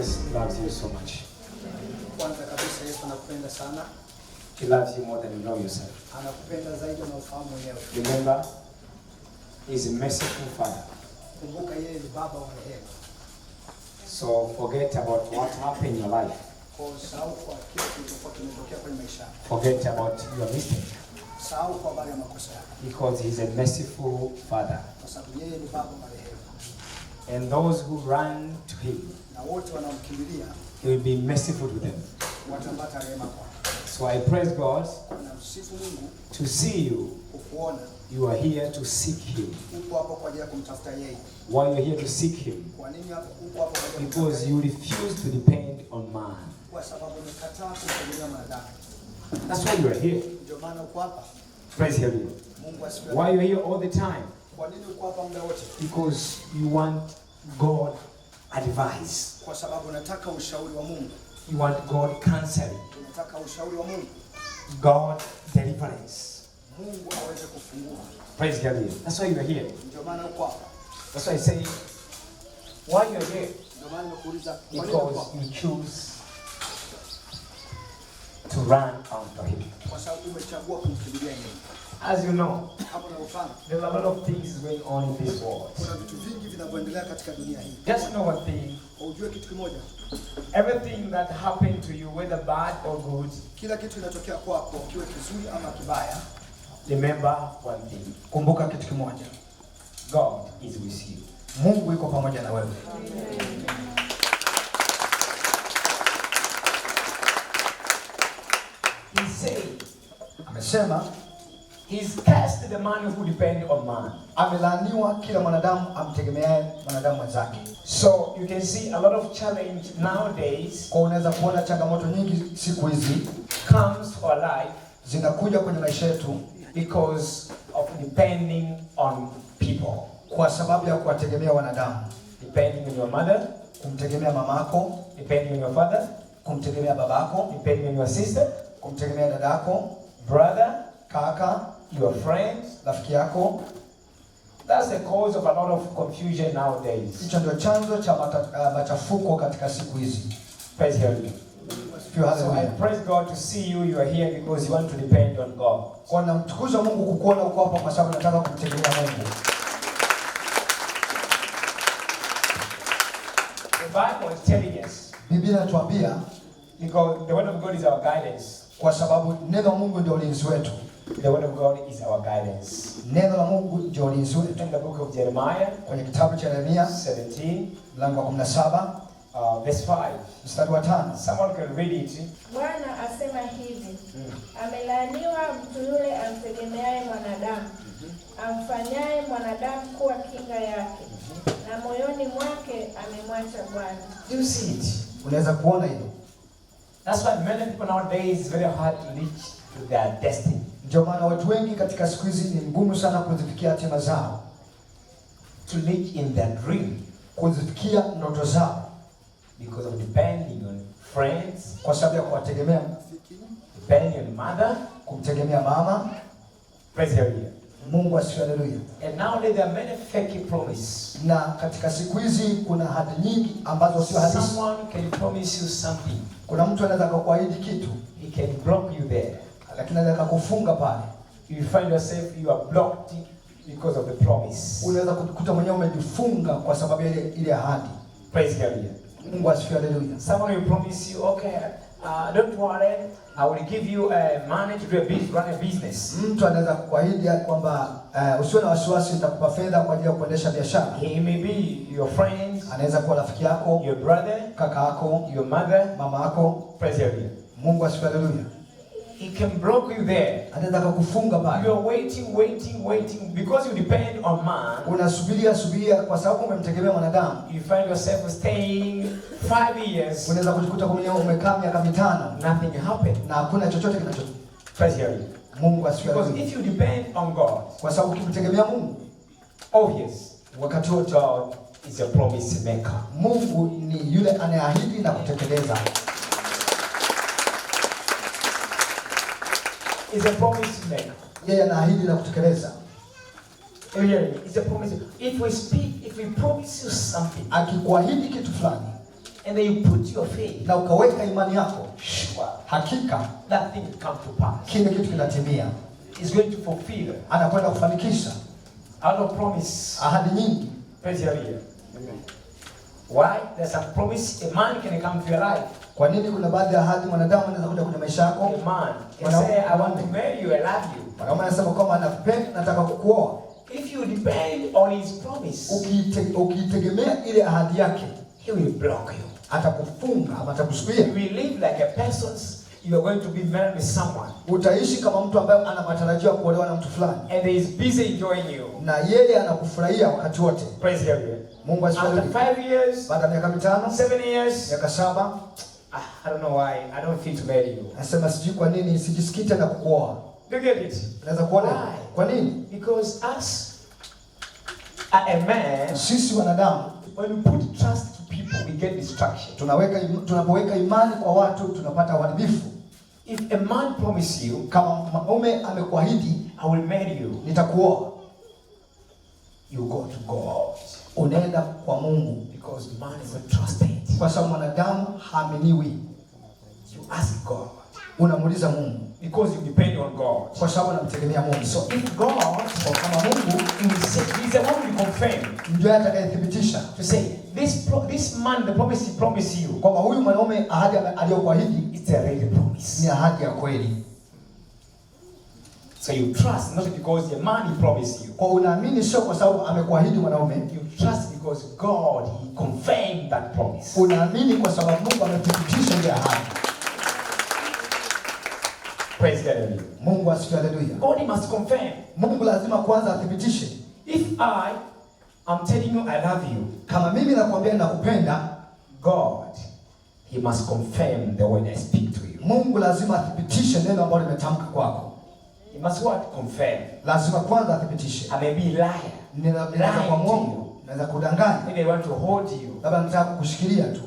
Jesus loves you so much. Kwanza kabisa Yesu anakupenda sana. He loves you more than you know yourself. Anakupenda zaidi unaofahamu mwenyewe. Remember, He's a merciful Father. Kumbuka yeye ni baba wa rehema. So forget about what happened in your life. Sahau kwa kile kilichokuwa kimetokea kwenye maisha yako. Forget about your mistake. Sahau kwa habari ya makosa yako. Because He's a merciful Father. Kwa sababu yeye ni baba wa rehema. And those who run to Him, na wote wanaomkimbilia, He will be merciful to them. watapata rehema kwake. So I praise God Namsifu Mungu to see you. kukuona. You are here to seek Him. Upo hapo kwa ajili ya kumtafuta yeye. Why you're here to seek Him? Kwa nini upo hapo kwa ajili ya Because you refuse to depend on man. Kwa sababu umekataa kumtegemea mwanadamu. That's why you are here. Ndio maana uko hapa. Praise Him. Mungu asifiwe. Why you're here all the time? Kwa nini uko hapa muda wote? Because you want God advice. Kwa sababu unataka ushauri wa Mungu. You want God counseling. Unataka ushauri wa Mungu. God deliverance. Mungu aweze kufungua. Praise God. That's why you are here. Ndio maana uko hapa. That's why I say, why you are here? Ndio maana nimekuuliza kwa nini Because uko hapa? you choose to run unto Him. Kwa sababu umechagua kumkimbilia yeye. As you know, Hapo unaofahamu. there's a lot of things going on in this world. Kuna vitu vingi vinavyoendelea katika dunia hii. Just know one thing. Ujue kitu kimoja. Everything that happened to you, whether bad or good, Kila kitu kinatokea kwako, kiwe kizuri ama kibaya. remember one thing. Kumbuka kitu kimoja. God is with you. Mungu yuko pamoja na wewe. He said, Amesema He's cursed the man who depends on man. amelaaniwa kila mwanadamu amtegemeaye mwanadamu mwenzake. So you can see a lot of challenge nowadays Kwa unaweza kuona changamoto nyingi siku hizi comes to our life zinakuja kwenye maisha yetu because of depending on people. kwa sababu ya kuwategemea wanadamu. Depending on your mother, Kumtegemea mamako, depending on your father, kumtegemea babako, depending on your sister, kumtegemea dadako, brother, kaka, your friends. rafiki yako. That's the cause of a lot of confusion nowadays. Hicho ndio chanzo cha machafuko katika siku hizi. Praise God. So I Hallelujah. praise God to see you. You are here because you want to depend on God. Kwa namtukuza Mungu kukuona uko hapa kwa sababu nataka kumtegemea Mungu. The Bible is telling us, Biblia inatuambia because the word of God is our guidance. kwa sababu neno la Mungu ndio ulinzi wetu. The word of God is our guidance. Neno la Mungu ndio ulinzi wetu. In the book of Jeremiah, Kwenye kitabu cha Yeremia 17, mlango wa 17 verse 5. mstari wa 5. Someone can read it. Bwana asema hivi, amelaaniwa mtu yule amtegemeaye mwanadamu, amfanyaye mwanadamu kuwa kinga yake, na moyoni mwake amemwacha Bwana. Do you see it? Unaweza kuona hilo. That's why many people nowadays is very hard to reach to their destiny. Ndio maana watu wengi katika siku hizi ni ngumu sana kuzifikia hatima zao, To reach in their dream. kuzifikia ndoto zao Because of depending on friends, kwa sababu ya kuwategemea marafiki, depending on mother. kumtegemea mama. Praise God. Mungu asifiwe, haleluya. And nowadays there are many fake promises. Na katika siku hizi kuna ahadi nyingi ambazo sio halisi. Someone can promise you something. Kuna mtu anaweza kukuahidi kitu, He can block you there. lakini anaweza kukufunga pale. You find yourself you are blocked because of the promise. Unaweza kujikuta mwenyewe umejifunga kwa sababu ya ile ahadi. Praise God. Mungu asifiwe, haleluya. Someone will promise you, okay, don't worry, I will give you money to do run a business. Mtu anaweza kukuahidi kwamba usiwe na wasiwasi, nitakupa fedha kwa ajili ya kuendesha biashara. He may be your friend, Anaweza kuwa rafiki yako, your brother, kaka yako, your mother. mama yako. Praise God. Mungu asifiwe, haleluya. He can block you there. Anaweza kukufunga You pale. are waiting because you depend on man. Unasubiria kwa sababu umemtegemea mwanadamu. You find yourself staying 5 years. Unaweza kujikuta mwenyewe umekaa miaka 5 Nothing happened. na hakuna chochote kinachotokea. Praise God. Mungu asifiwe, Because haleluya. if you depend on God, Kwa sababu ukimtegemea Mungu obvious, wakati wote, God is a promise maker. Mungu ni yule anayeahidi na kutekeleza. Is a promise maker. Yeye anaahidi na kutekeleza. It's a promise. If we speak, if we promise you something, Akikuahidi kitu fulani, and then you put your faith, na ukaweka imani yako, sure, hakika that thing will come to pass. kile kitu kinatimia. He's going to fulfill. Anakwenda kufanikisha. Out of promise. Ahadi nyingi. Praise the Lord. Why? There's a promise. A man can come to your life. Kwa nini kuna baadhi ya ahadi mwanadamu anaweza kuja kwenye maisha yako? A man can say, I want to marry you, I love you. Mwanaume anasema kwamba anakupenda, nataka kukuoa. If you depend on his promise, ukitegemea ile ahadi yake, he will block you. Atakufunga ama atakuzuia. You will live like a person you are going to be married with someone. Utaishi kama mtu ambaye ana matarajio ya kuolewa na mtu fulani. And he is busy enjoying you. Na yeye anakufurahia wakati wote. Praise the Lord. Mungu asifiwe. After 5 years, baada ya miaka 5, 7 years, miaka 7, I don't know why I don't feel to marry you. Anasema sijui kwa nini sijisikii tena kukuoa. You get it? Unaweza kuona kwa nini? Because us a man, sisi wanadamu, when we put trust to people we get distraction. Tunapoweka imani kwa watu tunapata uharibifu. If a man promise you, kama mwanaume amekuahidi, I will marry you, nitakuoa, you go to God. Unaenda kwa Mungu, because man is not trusted. Kwa sababu mwanadamu haaminiwi. You ask God. Unamuuliza Mungu. Because you depend on God. Kwa sababu unamtegemea Mungu. So if God, or kama Mungu, He's the one who confirm. Ndio atakayethibitisha. To say this man, the promise he promised you. Kwamba huyu mwanaume ahadi aliyokuahidi, it's a real promise. Ni ahadi ya kweli. So you trust not because the man he promised you. Kwa unaamini sio kwa sababu amekuahidi mwanaume. You trust because God he confirmed that promise. Unaamini kwa sababu Mungu amethibitisha ile ahadi. Praise God. Mungu asifiwe, haleluya. God he must confirm. Mungu lazima kwanza athibitishe. If I'm telling you I love you, kama mimi nakwambia nakupenda, God he must confirm the way I speak to you. Mungu lazima athibitishe neno ambalo nimetamka kwako. He must what? Confirm. Lazima kwanza athibitishe. I may be liar. Ninaweza kwa Mungu, naweza kudanganya. Maybe I want to hold you. Labda nataka kukushikilia tu.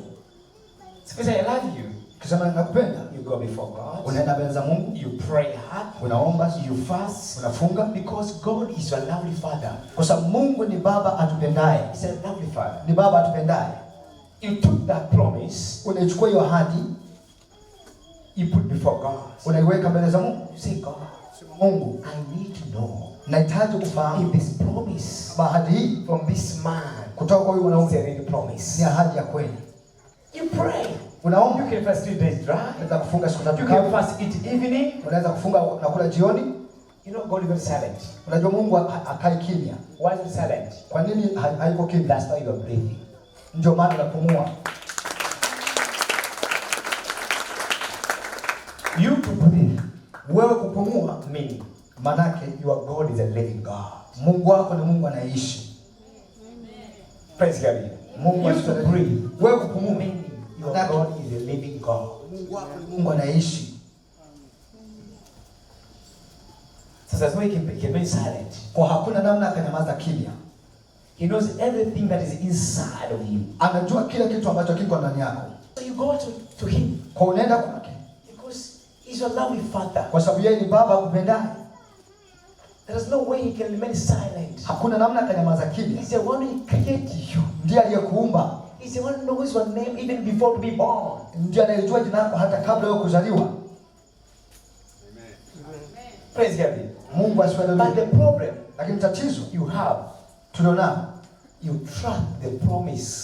Because I love you. Kisema nakupenda, you go before God. Unaenda mbele za Mungu. You pray hard. Unaomba, you fast, unafunga. Because God is your lovely Father. Kwa sababu Mungu ni baba atupendaye. He's a lovely Father. Ni baba atupendaye. You took that promise. Unaichukua hiyo ahadi. You put before God. Unaiweka mbele za Mungu. You say, God, Mungu, I need to know. Nahitaji kufahamu If this promise ahadi hii from this man kutoka kwa huyu mwanaume is a real promise. Ni ahadi ya kweli. You pray. Unaomba. You can fast 3 days dry. Unaweza kufunga siku 3 You can fast eat evening. Unaweza kufunga na kula jioni. You know God is very silent. Unajua Mungu akai kimya. Why is he silent? Kwa nini haiko kimya? That's why you are breathing. Ndio maana unapumua. You to breathe. Wewe kupumua mean manake your God is a living God. Mungu wako ni Mungu anaishi. Praise God. Mungu you to breathe. Wewe kupumua mean your God is a living God. Mungu wako ni Mungu anaishi. So that's why he can be silent. Kwa hakuna namna akanyamaza kimya. He knows everything that is inside of you. Anajua kila kitu ambacho kiko ndani yako. So you go to him. Kwa unaenda kwake. Because he's your lovely Father. Kwa sababu yeye ni baba akupendaye. There is no way he can remain silent. Hakuna namna akanyamaza kimya. He's the one who created you. Ndiye aliyekuumba. He's the one who knows your name even before to be born. Ndiye anayejua jina lako hata kabla wewe kuzaliwa. Amen. Praise God. Mungu asifiwe. But the problem, lakini tatizo you have, tuliona, you trust the promise.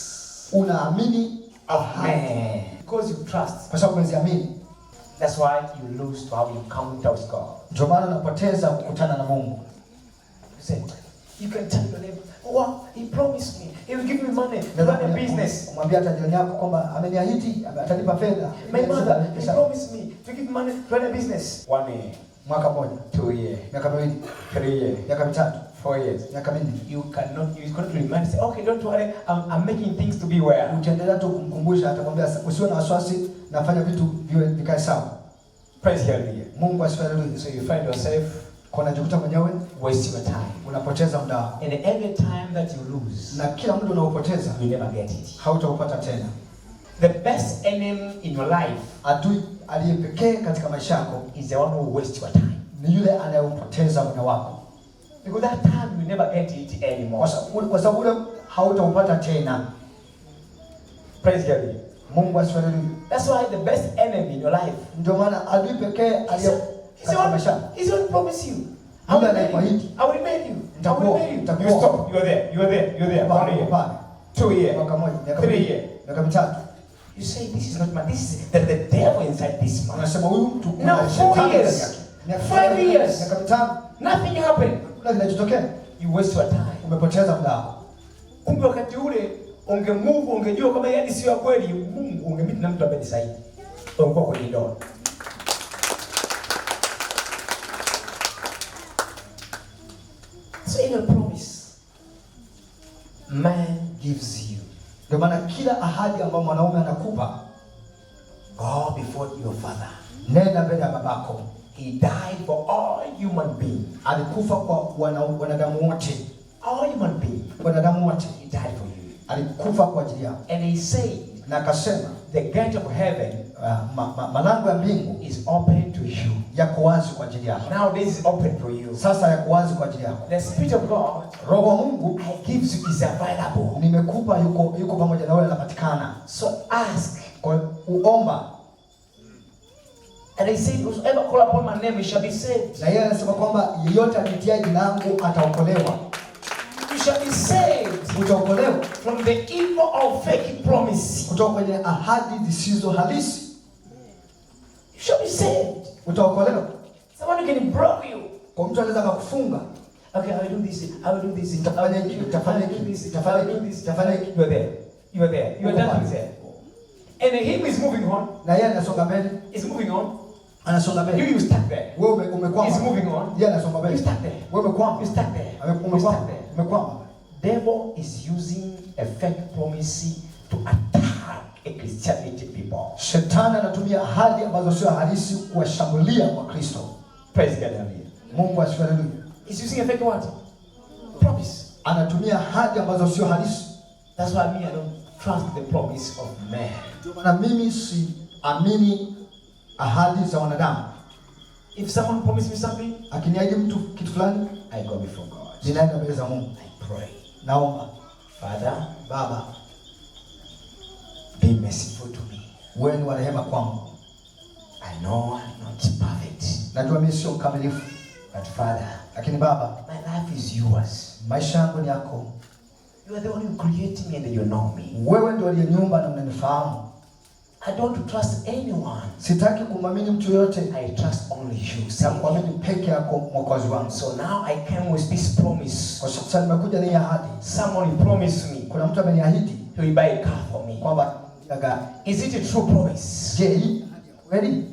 Unaamini Amen. Because you trust. Kwa sababu umeziamini. That's why you lose to have encounter with God. Ndio maana unapoteza kukutana na Mungu. You say, you can tell your neighbor, oh, he promised me, he will give me money to run a business. Mwambie hata jirani yako kwamba ameniahidi atanipa fedha. My mother, he promised me to give money to run a business. 1 year. Mwaka mmoja. 2 years. Miaka miwili. 3 years. Miaka mitatu. 4 years. Miaka minne. You cannot remind, say, okay, don't worry, I'm making things to be well. Utaendelea tu kumkumbusha, atakwambia usiwe na wasiwasi, nafanya vitu viwe vikae sawa. Praise God. Mungu asifiwe. So you find yourself unajikuta mwenyewe wasting your time. Unapoteza muda wako. And every time that you lose, na kila muda unaopoteza, you never get it. Hautaupata tena. The best enemy in your life, adui aliyepekee katika maisha yako, is the one who wastes your time. Ni yule anayepoteza muda wako. Because that time you never get it anymore. Kwa sababu ule hautaupata tena. Praise God. Mungu asifiwe. That's why the best enemy in your life. Ndio maana adui pekee He's only promise you. I will remain you. I will remain you. You stop. You are there. You are there. You are there. 1 year. 2 years. 3 years. You say this is not my. This is the devil inside this man. Unasema huyu mtu now 4 years. 5 years. Nothing happened. You waste your time. Umepoteza muda wako. Kumbe wakati ule ungemove, ungejua kama yadi sio ya kweli, Mungu ungemiti na mtu ambaye ni sahihi. Ungekuwa kwenye ndoa. So in a promise, man gives you. Ndio maana kila ahadi ambayo mwanaume anakupa, go before your father. Nenda mbele ya babako. He died for all human beings. Alikufa kwa wanadamu wote. All human beings. Wanadamu wote. He died for you. Alikufa kwa ajili yako. And he said, na akasema, the gate of heaven, malango ya mbingu is open to you. Yako wazi kwa ajili yako. Now this is open for you. Sasa yako wazi kwa ajili yako. The Spirit of God, Roho wa Mungu, I gives you is available. Nimekupa, yuko pamoja na wewe, anapatikana. So ask, kwa uomba. And he said, whoever call upon my name, he shall be saved. Na yeye anasema kwamba yeyote anitia jina langu ataokolewa. You shall be saved. Utaokolewa from the evil of fake promise. Kutoka kwenye ahadi zisizo halisi. You shall be saved. Utaokolewa. Someone can block you. Kwa mtu anaweza kukufunga. Okay, I will do this. I will do this. Utafanya hiki, utafanya hiki, utafanya hiki, utafanya hiki. You are there. You are there. You are done there. And him is moving on. Na yeye anasonga mbele. Is moving on. Anasonga mbele. You stuck there. Wewe umekwama. He's moving on. Yeye anasonga mbele. You stuck there. Wewe umekwama. You stuck there. Umekwama. Umekwama. Devil is using a fake promise to attack a Christianity people. Shetani anatumia ahadi ambazo sio halisi kuwashambulia Wakristo. Praise God, hallelujah. Mungu asifiwe. He's using a fake what? Promise. Anatumia ahadi ambazo sio halisi. That's why I don't trust the promise of man. Na mimi si amini ahadi za wanadamu. If someone promised me something, akiniahidi mtu kitu fulani, I go before God. Ninaenda mbele za Mungu. I pray. Naomba, Father, Baba, be merciful to me. Wewe ni wa rehema kwangu. I know I'm not perfect. Najua mimi sio mkamilifu. But Father, lakini Baba, my life is yours. Maisha yangu ni yako. You are the one who created me and you know me. Wewe ndio uliyeniumba na unanifahamu. I don't trust anyone. Sitaki kumwamini mtu yote. I trust only you. Nakuamini peke yako Mwokozi wangu. So now I came with this promise. Kwa sasa nimekuja na ahadi. Someone promised me. Kuna mtu ameniahidi. He will buy a car for me. Kwamba is it a true promise? Je, hii kweli?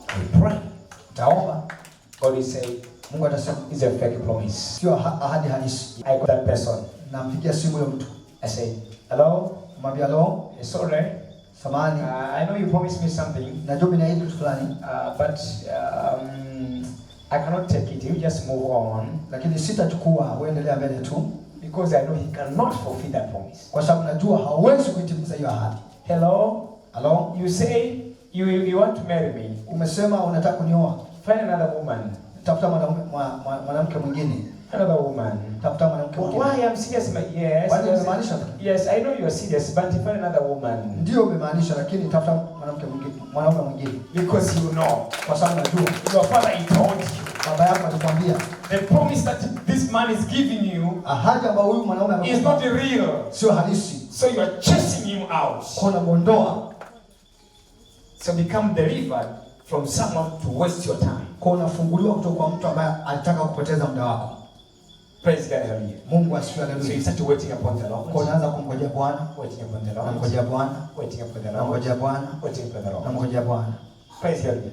I pray. Taomba. God will say, Mungu atasema it's a fake promise. Sio ahadi halisi. I call that person. Nampigia simu yule mtu. I say, hello? Mwambia hello. Sorry. Samahani. I know you promised me something. Najua umeniahidi kitu fulani. But I cannot take it. You just move on. Lakini sitachukua, wewe endelea mbele tu. Because I know he cannot fulfill that promise. Kwa sababu najua hawezi kuitimiza hiyo ahadi. Hello? Hello? You say you want to marry me. Umesema unataka kunioa. Find another woman. Tafuta mwanamke mwingine. Another woman. Tafuta mwanamke mwingine. Why I'm serious? Yes. Kwani umemaanisha? Yes, I know you are serious, but find another woman. Ndio umemaanisha, lakini tafuta mwanamke mwingine, mwanaume mwingine. Because you know. Kwa sababu najua. Your father he told you. Baba yako alikwambia. The promise that this man is giving you. Ahadi ambayo huyu mwanaume amekupa. Is not real. Sio halisi. So you are chasing him out. Kuna mondoa. So become delivered from someone to waste your time. Kwa unafunguliwa kutoka kwa mtu ambaye alitaka kupoteza muda wako. Praise God, hallelujah. Mungu asifiwe, hallelujah. So you start waiting upon the Lord. Kwa unaanza kumngojea Bwana. Waiting upon the Lord. Kumngojea Bwana. Waiting upon the Lord. Kumngojea Bwana. Waiting upon the Lord. Kumngojea Bwana. Praise God.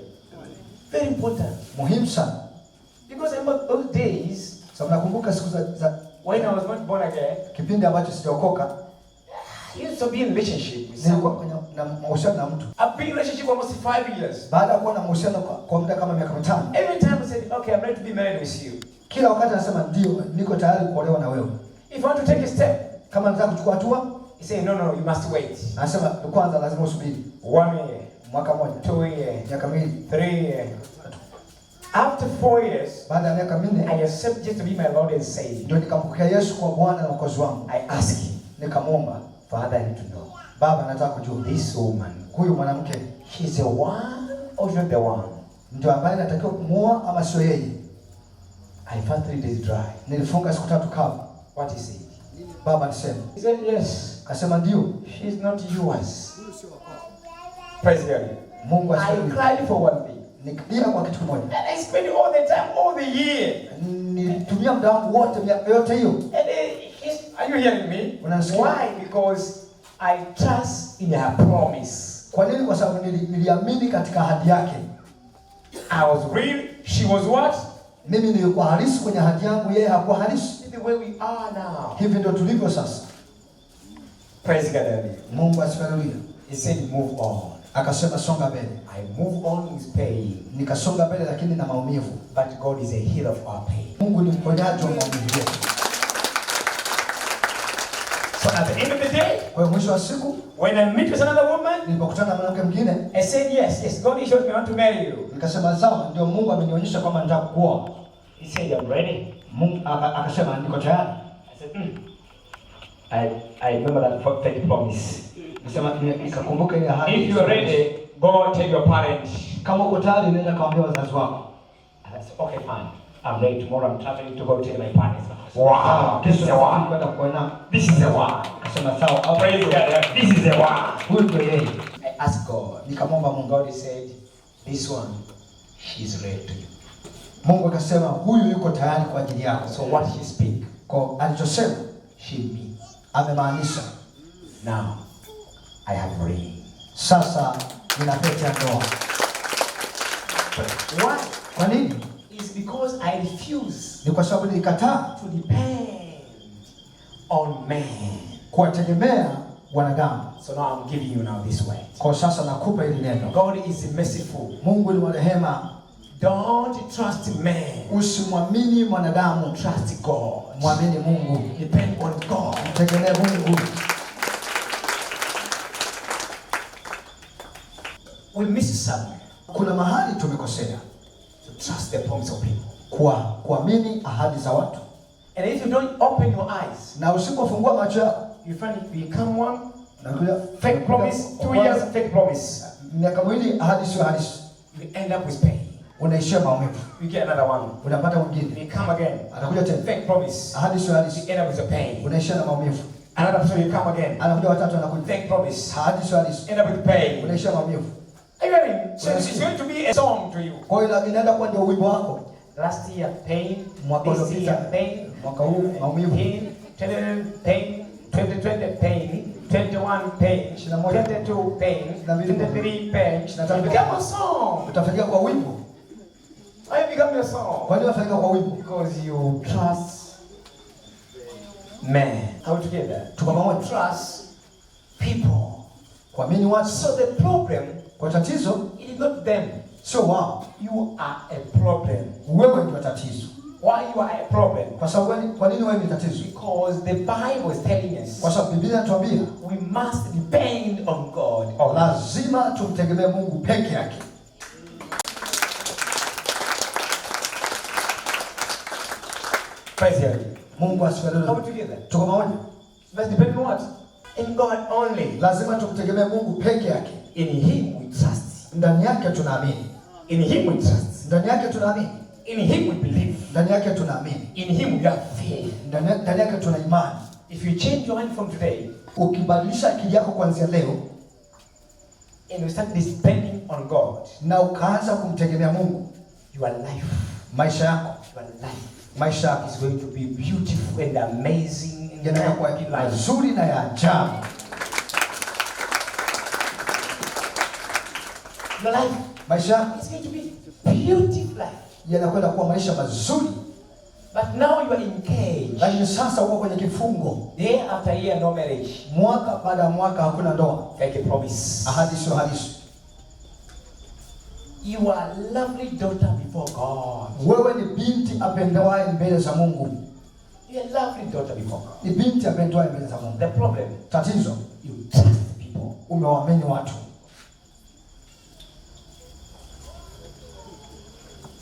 Very important. Muhimu sana. Because I remember those days. So nakumbuka siku za when I was not born again. Kipindi ambacho sijaokoka. I used to be in relationship with someone. Nilikuwa na mahusiano na mtu. I've been in relationship almost 5 years. Baada ya kuwa na mahusiano kwa muda kama miaka 5. Every time I said, okay, I'm ready to be married with you. Kila wakati anasema ndio, niko tayari kuolewa na wewe. If you want to take a step, kama nataka kuchukua hatua, he say no, you must wait. Anasema kwanza lazima usubiri. 1 year, mwaka mmoja, 2 years, miaka 2, 3 years. After 4 years, baada ya miaka 4, I accept Jesus to be my Lord and Savior. Ndio nikampokea Yesu kwa Bwana na Mwokozi wangu. I ask him, nikamwomba, Father, I need to know. Baba, nataka kujua This woman, huyu mwanamke, she's the one or not the one? ndio ambaye natakiwa kumuoa ama sio yeye? I found 3 days dry. Nilifunga siku 3 kavu. What is it? Baba alisema. He said yes. Akasema ndio. She's not yours. Praise God. Mungu I asifiwe. cried for one thing. Nikilia kwa kitu kimoja. And I spent all the time, all the year. Nilitumia muda wangu wote miaka yote hiyo. And are you hearing me? Why? Because I trust in her promise. Kwa nini? Kwa sababu niliamini katika ahadi yake. I was real, she was what? Mimi nilikuwa halisi kwenye ahadi yangu, yeye hakuwa halisi. The way we are now. Hivi ndio tulivyo sasa. Praise God. Mungu asifiwe. He said move on. Akasema songa mbele. I move on with pain. Nikasonga mbele lakini na maumivu. But God is a healer of our pain. Mungu ni mponyaji wa maumivu yetu. So at the end of the day, kwa mwisho wa siku, when I meet with another woman, nilipokutana na mwanamke mwingine, I said yes, God showed me I want to marry you. Nikasema sawa, ndio Mungu amenionyesha kwamba nataka kuoa. He said I'm ready. Mungu akasema niko tayari. I said I remember that fake promise. Nisema nikakumbuka ile ahadi. If you are ready, go tell your parents. Kama uko tayari nenda kaambia wazazi wako. I said okay fine. I'm ready. Tomorrow I'm traveling to go tell my parents. Wow, this is the one. Kwenda kuona. This is the one. Akasema sawa. Praise God. This is the one. Huyu ndio yeye. I asked God. Nikamwomba Mungu. God said, this one, she's ready to you. Mungu akasema huyu yuko tayari kwa ajili yako. So what he speak? Kwa alichosema, she means. Amemaanisha. Now, I have ring. Sasa nina pete ya ndoa. Why? Kwa nini? It's because I refuse. Ni kwa sababu nilikataa to depend on man. Kuwategemea wanadamu. So now I'm giving you now this word. Kwa sasa nakupa hili neno. God is merciful. Mungu ni wa rehema. Don't trust man. Usimwamini mwanadamu. Trust God. Mwamini Mungu. Depend on God. Tegemea Mungu. We miss somewhere. Kuna mahali tumekosea. To trust the promise of people. Kuamini ahadi za watu. And if you don't open your eyes, na usipofungua macho yako, you find it become one. Nakuja fake promise, 2 years fake promise. Miaka miwili ahadi sio ahadi. You end up with pain. Unaishia maumivu. You get another one. Unapata mwingine. You come again. Anakuja tena. Fake promise. Ahadi sio ahadi. You end up with a pain. Unaishia na maumivu. Another person, you come again. Anakuja watatu anakuja. Fake promise. Ahadi sio ahadi. End up with pain. Unaishia maumivu. So it's going to be a song to you. Kwa hiyo inaenda kuwa ndio wimbo wako. Last year pain, this year pain, mwaka huu maumivu. Pain, 2020 pain, 21 pain, 22 pain, 23 pain. It became a song. Utafanyika kwa wimbo. Why become a song? Kwa nini unafanyika kwa wimbo? Because you trust man. How together? Tuko pamoja. Trust people. Kuamini watu. So the problem, kwa tatizo, it is not them. Sio wao. You are a problem. Wewe ndio tatizo. Why you are a problem? Kwa sababu kwa nini wewe ni tatizo? Because the Bible is telling us. Kwa sababu Biblia inatuambia we must depend on God. Lazima tumtegemee Mungu peke yake. Praise God. Mungu asifiwe. Come together. Tuko pamoja. Must depend on what? In God only. Lazima tumtegemee Mungu peke yake. In Him we trust. Ndani yake tunaamini. In Him we trust. Ndani yake tunaamini. In Him we believe. Ndani yake tunaamini. In Him we have faith. Ndani yake tuna imani. If you change your mind from today, ukibadilisha akili yako kuanzia leo, and you start depending on God, na ukaanza kumtegemea Mungu, your life, maisha yako, maisha yako is going to be beautiful and amazing, yanakuwa mazuri na ya ajabu. Your life, maisha yako is going to be beautiful life. Yanakwenda kuwa maisha mazuri. But now you are in cage. Lakini sasa uko kwenye kifungo. Year after year no marriage. Mwaka baada ya mwaka hakuna ndoa. Like a promise. Ahadi sio halisi. You are a lovely daughter before God. Wewe ni binti apendwaye mbele za Mungu. You are a lovely daughter before God. Ni binti apendwaye mbele za Mungu. The problem, tatizo, you trust people. Umewaamini watu.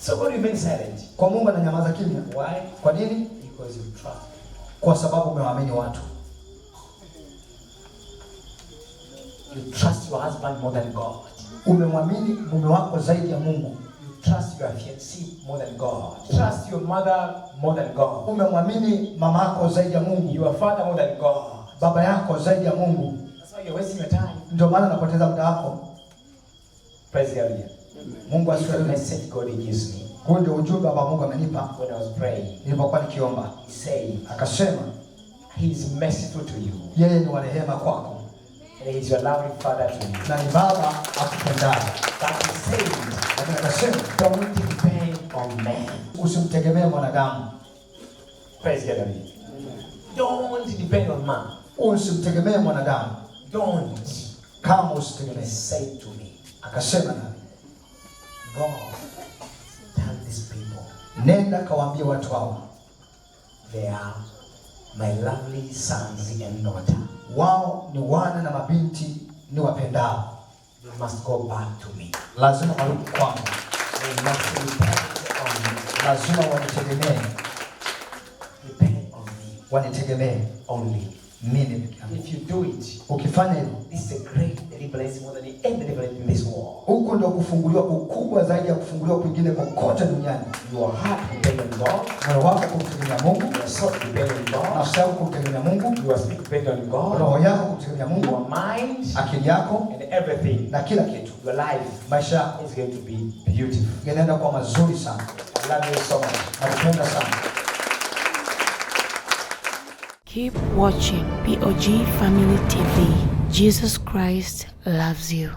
So God remains silent. Kwa Mungu ananyamaza kimya. Why? Kwa nini? Because you trust. Kwa sababu umewaamini watu. You trust your husband more than God. Umemwamini mume wako zaidi ya Mungu. You trust your fiancé more than God. Trust your mother more than God. Umemwamini mama yako zaidi ya Mungu. Your father more than God. Baba yako zaidi ya Mungu. That's why you're wasting your time. Ndio maana unapoteza muda wako. Praise God. Mungu That's the asifiwe. message God gives me. Huo ndio ujumbe ambao Mungu amenipa When I was praying, nilipokuwa nikiomba. He said, Akasema He is merciful to you. yeye ni wa rehema kwako. And He is your loving Father to you. Na ni baba akupendaye. But He said, Lakini akasema don't depend on man. usimtegemee mwanadamu. Praise God. Don't depend on man. Usimtegemee mwanadamu. Don't. Kama He usitegemee. said to me, Akasema nami, God, tell these people nenda kawaambie watu hawa, they are my lovely sons and daughter. wao ni wana na mabinti ni wapendao. They must go back to me. Lazima warudi kwangu. They must depend on me. Lazima wanitegemee. Depend on me Wanitegemee only. mimi peke yangu. If you do it, Ukifanya hivyo, this is a great deliverance more than any deliverance in this world. huko ndio kufunguliwa kukubwa zaidi ya kufunguliwa kwingine kokote duniani. Your heart depend on God. Moyo wako kumtegemea Mungu, Your soul depend on God. nafsi yako kumtegemea Mungu, Your spirit depend on God. roho yako kumtegemea Mungu, Your mind akili yako and everything. na kila kitu. Your life Maisha yako is going to be beautiful. yanaenda kuwa mazuri sana. I love you so much. Nakupenda sana. Keep watching POG Family TV. Jesus Christ loves you.